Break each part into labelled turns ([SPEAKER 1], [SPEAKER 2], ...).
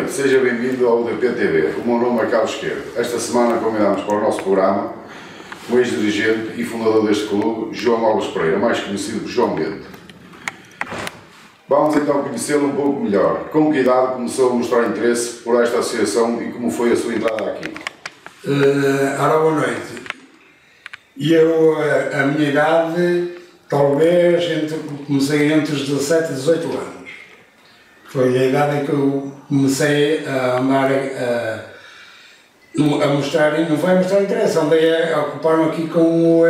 [SPEAKER 1] noite, seja bem-vindo ao UDP-TV. O meu nome é Carlos Esquerdo. Esta semana convidamos para o nosso programa o ex-dirigente e fundador deste clube, João Alves Pereira, mais conhecido por João Bento. Vamos então conhecê-lo um pouco melhor. Com que idade começou a mostrar interesse por esta associação e como foi a sua entrada aqui?
[SPEAKER 2] Ora, boa noite. A minha idade, talvez, comecei entre os 17 e 18 anos. Foi a idade em que eu comecei a andar, a mostrar, não foi a mostrar interesse, andei a ocupar-me aqui com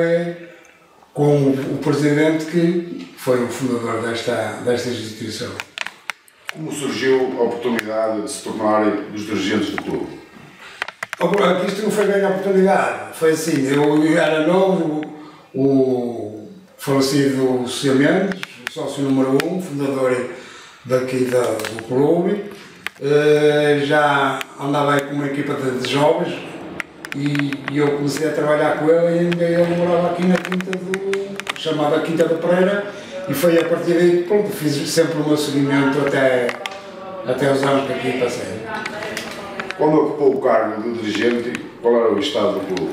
[SPEAKER 2] o presidente que foi o fundador desta instituição.
[SPEAKER 1] Como surgiu a oportunidade de se tornarem dos dirigentes do clube?
[SPEAKER 2] Isto não foi bem a oportunidade, foi assim, eu era novo, o falecido Sr. Mendes, o sócio número 1, fundador daqui do clube, já andava aí com uma equipa de jovens e eu comecei a trabalhar com ele e ainda ele morava aqui na quinta chamada Quinta da Pereira, e foi a partir daí que pronto, fiz sempre o meu seguimento até os anos que aqui passei.
[SPEAKER 1] Quando ocupou o cargo de dirigente, qual era o estado do clube?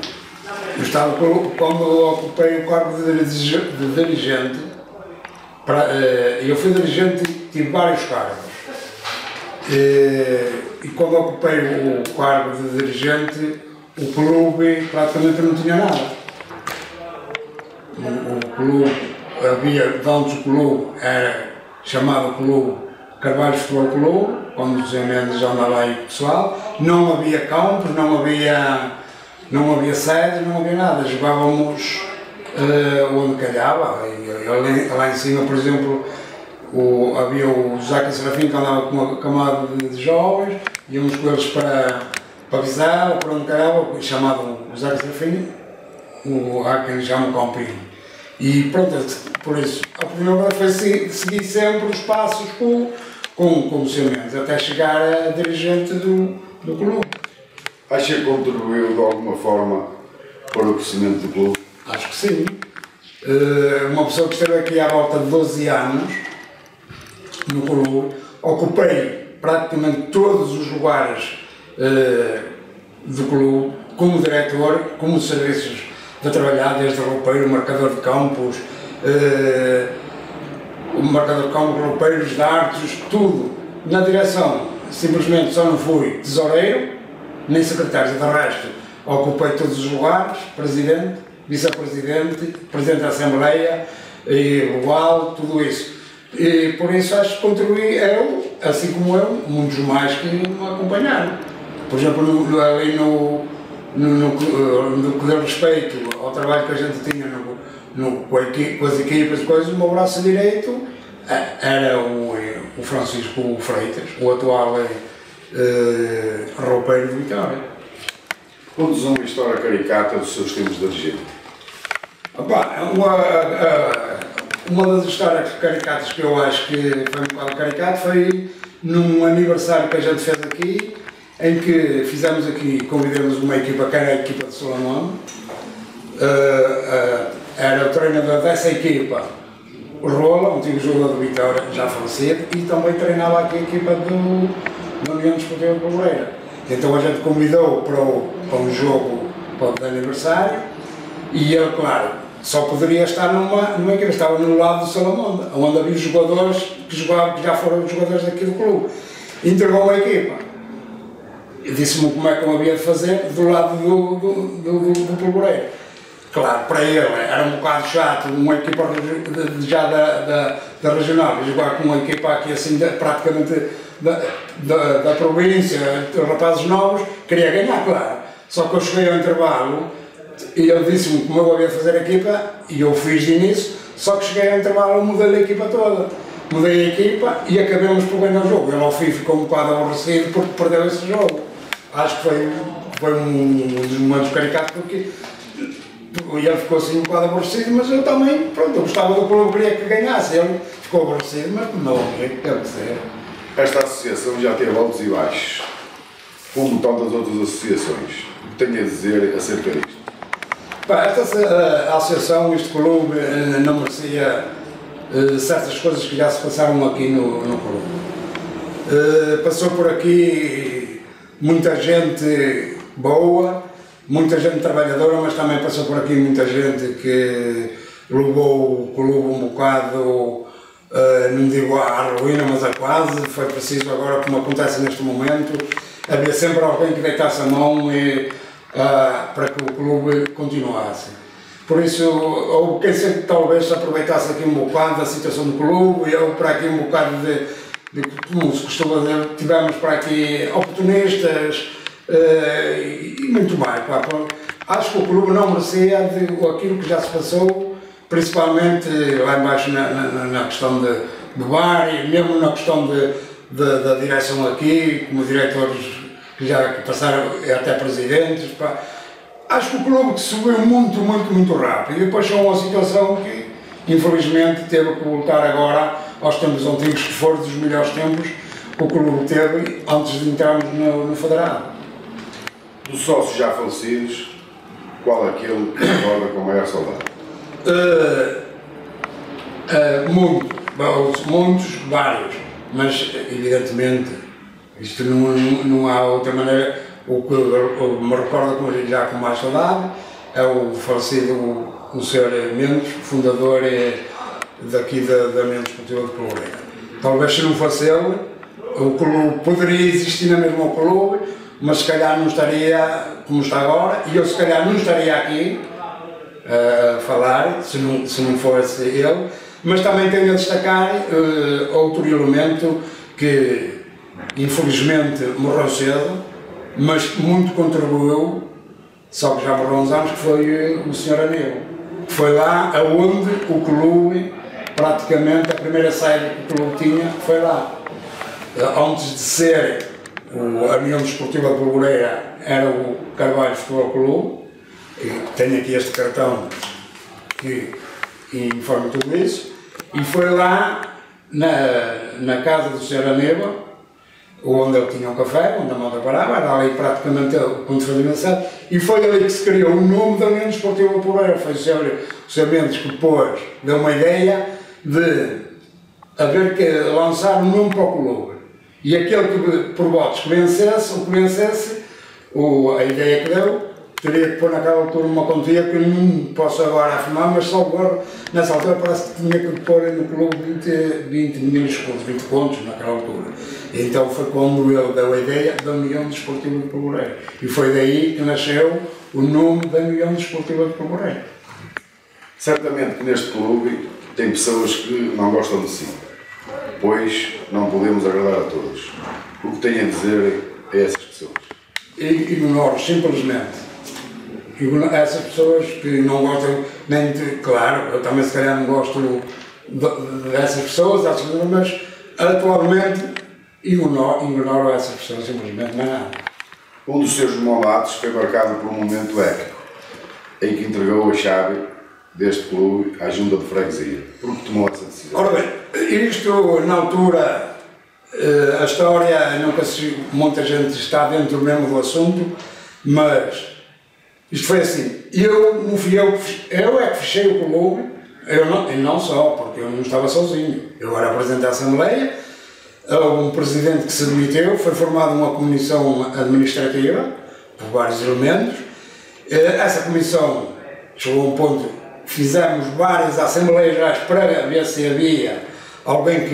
[SPEAKER 2] O estado do clube, quando ocupei o cargo de dirigente, eu fui dirigente, tive vários cargos. E quando ocupei o cargo de dirigente, o clube praticamente não tinha nada. O clube, havia, antes o clube era chamado Clube Carvalho Futebol Clube, quando o José Mendes já andava aí com o pessoal, não havia campos, não havia sedes, não havia nada, jogávamos onde calhava, e lá em cima, por exemplo, havia o José Serafim que andava com uma camada de jovens, íamos com eles para Viseu, para onde calhava, chamavam o José Serafim, há quem chama o Campinho. E pronto, por isso, a primeira foi seguir sempre os passos com o Sr. Mendes, até chegar a dirigente do clube.
[SPEAKER 1] Acha que contribuiu de alguma forma para o crescimento do clube?
[SPEAKER 2] Acho que sim. Uma pessoa que esteve aqui à volta de 12 anos no clube, ocupei praticamente todos os lugares do clube, como diretor, como serviços de trabalhar, desde roupeiro, marcador de campos, roupeiros de artes, tudo. Na direção, simplesmente só não fui tesoureiro, nem secretário, de resto ocupei todos os lugares, presidente, vice-presidente, presidente da Assembleia, global, tudo isso. E por isso acho que contribuí eu, assim como eu, muitos mais que me acompanharam. Por exemplo, ali no que diz respeito ao trabalho que a gente tinha com as equipas e coisas, o meu braço direito era o Francisco Freitas, o atual roupeiro de Vitória.
[SPEAKER 1] Conte-nos uma história caricata dos seus tempos de dirigente.
[SPEAKER 2] Uma das histórias caricatas que eu acho que foi um bocado caricato foi num aniversário que a gente fez aqui, em que fizemos aqui, convidamos uma equipa que era a equipa de Solamonde, era o treinador dessa equipa, o Rola, um antigo jogador de Vitória, já falecido, e também treinava aqui a equipa da União Desportiva de Peloureira. Então a gente convidou para um jogo de aniversário, e ele, claro, só poderia estar numa equipa, estava no lado do Solamonde, onde havia jogadores que já foram jogadores daqui do clube. Entregou uma equipa. Disse-me como é que eu havia de fazer do lado do Peloureiro. Claro, para ele era um bocado chato, uma equipa já da regional, jogar com uma equipa aqui assim, praticamente da província, de rapazes novos, queria ganhar, claro. Só que eu cheguei ao intervalo e ele disse-me como eu havia de fazer a equipa, e eu fiz de início, só que cheguei ao intervalo e mudei a equipa toda. Mudei a equipa e acabamos por ganhar o jogo. Ele ao fim ficou um bocado aborrecido porque perdeu esse jogo. Acho que foi um dos momentos caricatos, porque ele ficou assim um bocado aborrecido, mas eu também, pronto, eu gostava do clube, queria que ganhasse. Ele ficou aborrecido, mas não, deve ser.
[SPEAKER 1] Esta associação já teve altos e baixos, como tantas outras associações. O que tenho a dizer acerca disto?
[SPEAKER 2] Esta associação, este clube, não merecia certas coisas que já se passaram aqui no clube. Passou por aqui muita gente boa, muita gente trabalhadora, mas também passou por aqui muita gente que levou o clube um bocado, não digo à ruína, mas a quase. Foi preciso agora, como acontece neste momento, havia sempre alguém que deitasse a mão para que o clube continuasse. Por isso, ou quem sempre talvez se aproveitasse aqui um bocado da situação do clube, ou para aqui um bocado como se costuma dizer, tivemos para aqui oportunistas e muito mais. Acho que o clube não merecia aquilo que já se passou, principalmente lá embaixo na questão do bar e mesmo na questão da direção aqui, como diretores que já passaram até presidentes. Acho que o clube subiu muito rápido e depois chegou uma situação que infelizmente teve que voltar agora aos tempos antigos, que foram dos melhores tempos que o clube teve antes de entrarmos no Federado.
[SPEAKER 1] Dos sócios já falecidos, qual é aquele que recorda com maior saudade?
[SPEAKER 2] Muitos, vários, mas evidentemente isto não há outra maneira. O que me recorda já com mais saudade é o falecido o Sr. Mendes, fundador daqui da União Desportiva de Peloureira. Talvez se não fosse ele, o clube poderia existir na mesma clube, mas se calhar não estaria como está agora, e eu se calhar não estaria aqui a falar se não fosse ele. Mas também tenho a destacar outro elemento que infelizmente morreu cedo, mas muito contribuiu, só que já morreu há uns anos, que foi o Sr. Aníbal. Foi lá onde o clube, praticamente a primeira sede que o clube tinha, foi lá. Antes de ser a União Desportiva de Peloureira, era o Carvalho Futebol Clube, que tenho aqui este cartão que informa tudo isso, e foi lá na casa do Sr. Aníbal, onde ele tinha um café, onde a malta parava, era ali praticamente o ponto de fundamentação, e foi ali que se criou o nome da União Desportiva de Peloureira. Foi o Sr. Mendes que depois deu uma ideia de haver que lançar um nome para o clube. E aquele que por votos convencesse, a ideia que deu, teria que pôr naquela altura uma quantia que eu não posso agora afirmar, mas só agora, nessa altura, parece que tinha que pôr no clube 20 milhões de contos, 20 contos naquela altura. E então foi quando ele deu a ideia da União Desportiva de Peloureira. E foi daí que nasceu o nome da União Desportiva de Peloureira.
[SPEAKER 1] Certamente que neste clube tem pessoas que não gostam de si, pois não podemos agradar a todos. O que tenho a dizer a essas pessoas?
[SPEAKER 2] Ignoro, simplesmente. Essas pessoas que não gostam nem de... Claro, eu também se calhar não gosto dessas pessoas, mas atualmente ignoro essas pessoas, simplesmente, não é nada.
[SPEAKER 1] Um dos seus momentos foi marcado por um momento épico, em que entregou a chave deste clube à junta de freguesia. Por que tomou essa decisão?
[SPEAKER 2] Ora bem, isto na altura, a história, muita gente está dentro mesmo do assunto, mas isto foi assim, não fui eu é que fechei o clube, e não só, porque eu não estava sozinho. Eu era presidente da Assembleia, houve um presidente que se demitiu, foi formada uma comissão administrativa, por vários elementos. Essa comissão chegou a um ponto, fizemos várias assembleias para ver se havia alguém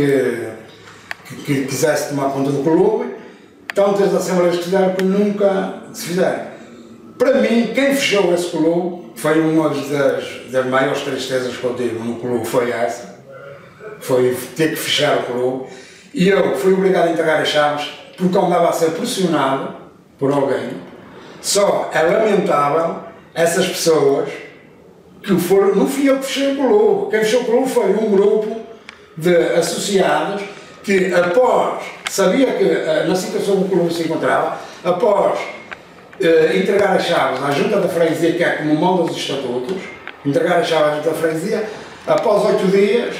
[SPEAKER 2] que quisesse tomar conta do clube. Tantas assembleias que fizeram que nunca se fizeram. Para mim, quem fechou esse clube foi uma das maiores tristezas que eu tive no clube, foi essa. Foi ter que fechar o clube. E eu fui obrigado a entregar as chaves porque andava a ser pressionado por alguém. Só é lamentável essas pessoas que foram. Não fui eu que fechei o clube. Quem fechou o clube foi um grupo de associados que, após, sabia que na situação que o clube se encontrava, após entregar as chaves à junta da freguesia, que é como manda os estatutos, entregar as chaves à junta da freguesia, após 8 dias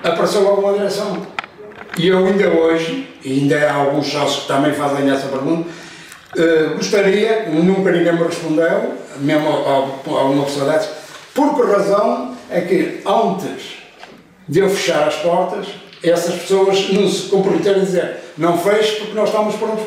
[SPEAKER 2] apareceu logo uma direção. E eu ainda hoje, e ainda há alguns sócios que também fazem essa pergunta, gostaria, nunca ninguém me respondeu, mesmo alguma pessoa dessas, por que razão é que antes de eu fechar as portas, essas pessoas não se comprometerem a dizer não feche porque nós estamos prontos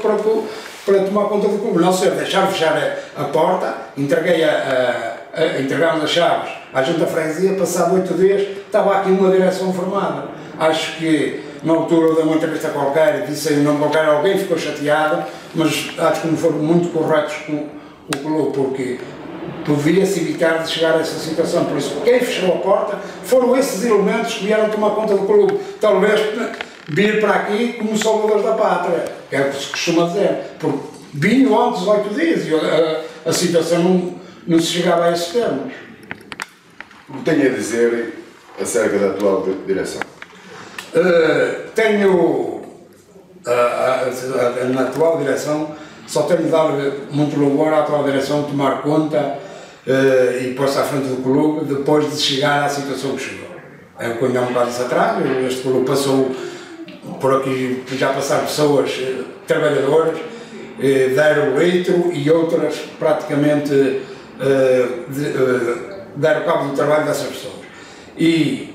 [SPEAKER 2] para tomar conta do clube. Não ser deixar fechar a porta, entregámos as chaves à junta de freguesia, passado 8 dias estava aqui uma direção formada. Acho que na altura eu dei uma entrevista qualquer, disse aí o nome qualquer, alguém ficou chateado, mas acho que não foram muito corretos com o clube, porque podia-se evitar de chegar a essa situação. Por isso, quem fechou a porta foram esses elementos que vieram tomar conta do clube. Talvez vir para aqui como salvadores da pátria, que é o que se costuma dizer, porque vinham antes de 8 dias e a situação não se chegava a esses termos.
[SPEAKER 1] O que tenho a dizer acerca da atual direção?
[SPEAKER 2] Tenho, na atual direção, só tenho de dar muito louvor à atual direção de tomar conta e pôr-se à frente do clube depois de chegar à situação que chegou. Eu conheço um bocado isso atrás, este clube passou por aqui, já passaram pessoas trabalhadoras, deram o litro e outras praticamente deram cabo do trabalho dessas pessoas. E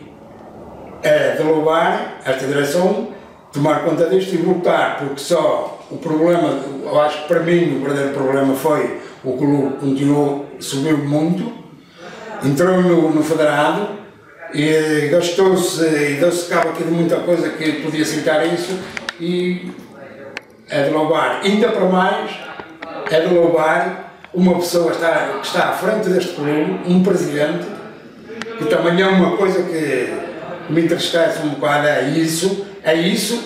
[SPEAKER 2] é de louvar esta direção, tomar conta disto e lutar, porque só o problema, eu acho que para mim o verdadeiro problema foi o clube continuou, subiu muito, entrou no federado e gastou-se e deu-se cabo aqui de muita coisa que podia citar isso e é de louvar, ainda para mais é de louvar uma pessoa que está à frente deste clube, um presidente, que também é uma coisa que me entristece um bocado, é isso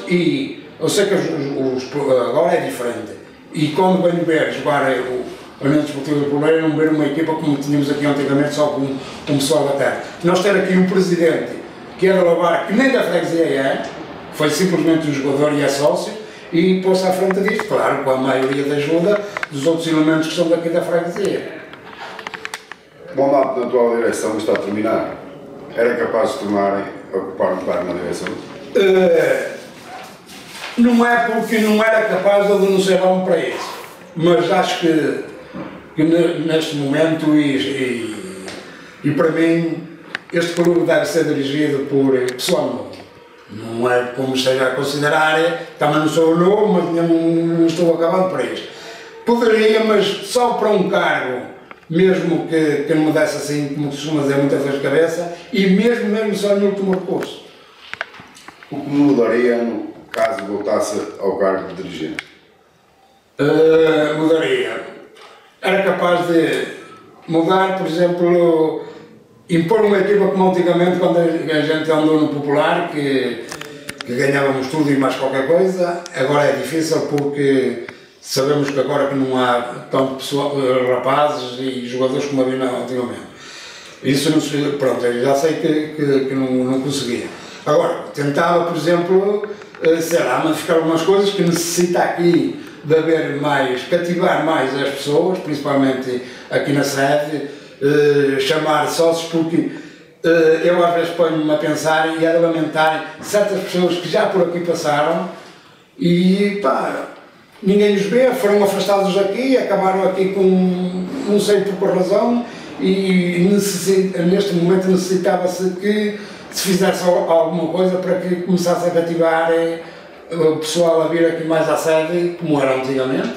[SPEAKER 2] e eu sei que agora é diferente e quando venho ver jogar o União Desportiva do Pobleiro, não ver uma equipa como tínhamos aqui antigamente só com o pessoal da terra. Nós ter aqui um presidente que é de louvar, que nem da freguesia é, foi simplesmente um jogador e é sócio, e pôs-se à frente disto, claro, com a maioria da ajuda dos outros elementos que são daqui da freguesia.
[SPEAKER 1] O mandato da atual direção está a terminar. Era capaz de ocupar um cargo na direção?
[SPEAKER 2] Não é porque não era capaz de não ser homem para isso, mas acho que neste momento e para mim este clube deve ser dirigido por pessoal novo. Não é como esteja a considerar, também não sou novo, mas não estou acabado para isto. Poderia, mas só para um cargo, mesmo que não me desse assim, como costuma dizer, muitas vezes cabeça, e mesmo só no último recurso.
[SPEAKER 1] O que mudaria caso voltasse ao cargo de dirigente?
[SPEAKER 2] Mudaria. Era capaz de mudar, por exemplo, impor uma equipa como antigamente, quando a gente andou no Popular, que ganhávamos tudo e mais qualquer coisa. Agora é difícil porque sabemos que agora que não há tanto rapazes e jogadores como havia antigamente. Isso não se... Pronto, eu já sei que não conseguia. Agora, tentava, por exemplo, sei lá, modificar algumas coisas que necessita aqui de haver mais, cativar mais as pessoas, principalmente aqui na sede, chamar sócios, porque eu às vezes ponho-me a pensar e a lamentar certas pessoas que já por aqui passaram e pá, ninguém os vê, foram afastados daqui, acabaram aqui com não sei por qual razão e neste momento necessitava-se que se fizesse alguma coisa para que começasse a cativar o pessoal a vir aqui mais à sede, como era antigamente.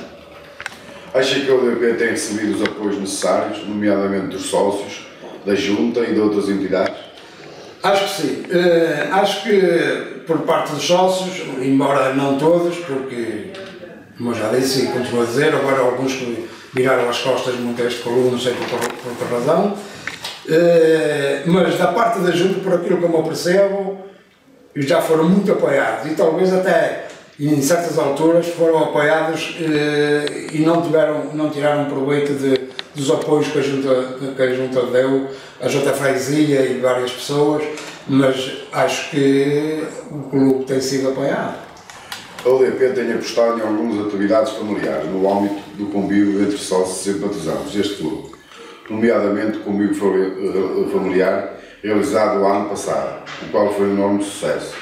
[SPEAKER 1] Acha que a UDP tem recebido os apoios necessários, nomeadamente dos sócios, da Junta e de outras entidades?
[SPEAKER 2] Acho que sim. Acho que por parte dos sócios, embora não todos, porque, como eu já disse e continuo a dizer, agora alguns que viraram as costas muito a este clube, não sei por que razão, mas da parte da Junta, por aquilo que eu me percebo, já foram muito apoiados e talvez até em certas alturas foram apoiados e não tiraram proveito dos apoios que a Junta deu, a Junta Freguesia e várias pessoas, mas acho que o clube tem sido apoiado.
[SPEAKER 1] A UDP tem apostado em algumas atividades familiares no âmbito do convívio entre sócios e simpatizantes deste clube, nomeadamente o convívio familiar realizado o ano passado, o qual foi um enorme sucesso.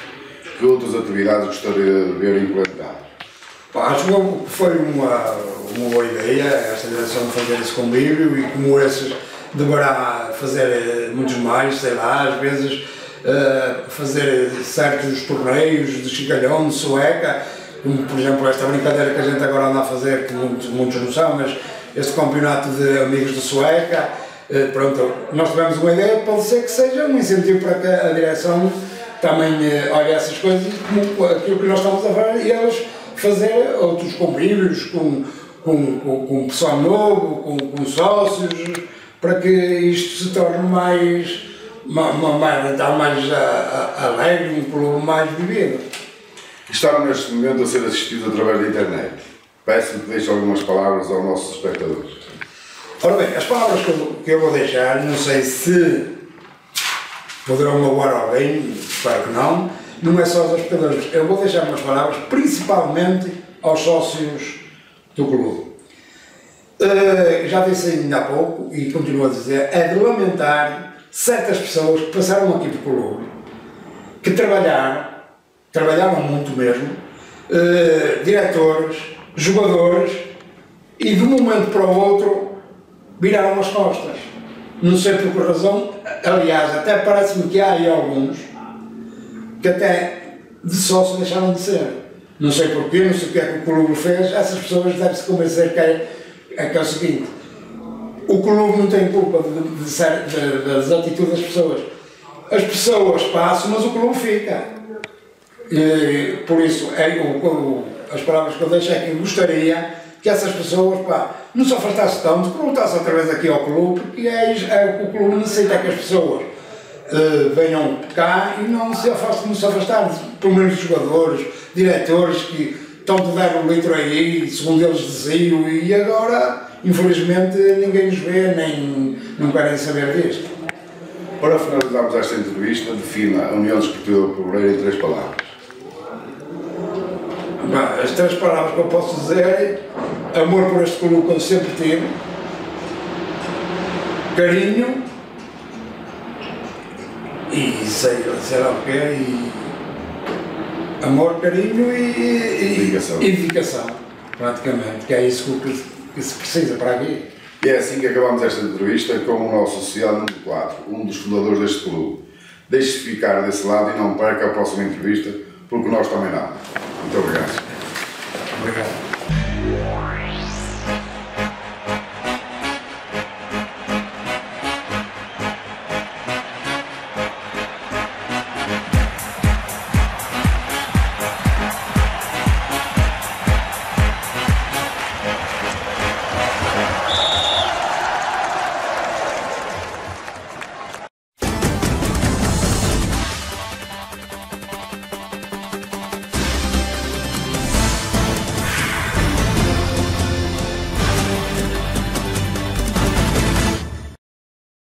[SPEAKER 1] Que outras atividades gostaria de ver implementadas?
[SPEAKER 2] Acho que foi uma boa ideia esta direção de fazer esse convívio e como esses deverá fazer muitos mais, sei lá, às vezes fazer certos torneios de chigalhão, de sueca, como por exemplo esta brincadeira que a gente agora anda a fazer, que muitos não são, mas este campeonato de amigos de sueca. Pronto, nós tivemos uma ideia, pode ser que seja um incentivo para que a direção também olhe essas coisas, como aquilo que nós estamos a ver, e eles fazer outros convívios com pessoal novo, com sócios, para que isto se torne mais alegre, um clube mais vivido.
[SPEAKER 1] Estamos neste momento a ser assistidos através da internet. Peço-lhe que deixe algumas palavras aos nossos espectadores.
[SPEAKER 2] Ora bem, as palavras que eu vou deixar, não sei se poderão magoar alguém, espero que não é só aos espectadores. Eu vou deixar umas palavras principalmente aos sócios do clube. Já disse ainda há pouco e continuo a dizer, é de lamentar certas pessoas que passaram aqui pelo clube, que trabalharam muito mesmo, diretores, jogadores, e de um momento para o outro viraram as costas. Não sei por que razão, aliás, até parece-me que há aí alguns que até de sócio deixaram de ser. Não sei porquê, não sei o que é que o clube fez, essas pessoas devem-se convencer que é o seguinte: o clube não tem culpa das atitudes das pessoas. As pessoas passam, mas o clube fica. Por isso, as palavras que eu deixo é que eu gostaria que essas pessoas não se afastassem tanto, que voltassem outra vez aqui ao clube, porque o clube necessita que as pessoas venham cá e não se afastarem, pelo menos os jogadores, diretores que tanto deram o litro aí, segundo eles diziam, e agora, infelizmente, ninguém os vê, nem não querem saber disto.
[SPEAKER 1] Para finalizarmos esta entrevista, defina a União Desportiva de Pobreira em 3 palavras.
[SPEAKER 2] As 3 palavras que eu posso dizer é amor por este clube que eu sempre tive, carinho e sei lá o que é, amor, carinho e dedicação, praticamente, que é isso que se precisa para aqui.
[SPEAKER 1] E é assim que acabamos esta entrevista com o nosso associado número 4, um dos fundadores deste clube. Deixe-se ficar desse lado e não perca a próxima entrevista, porque nós também não. Muito obrigado.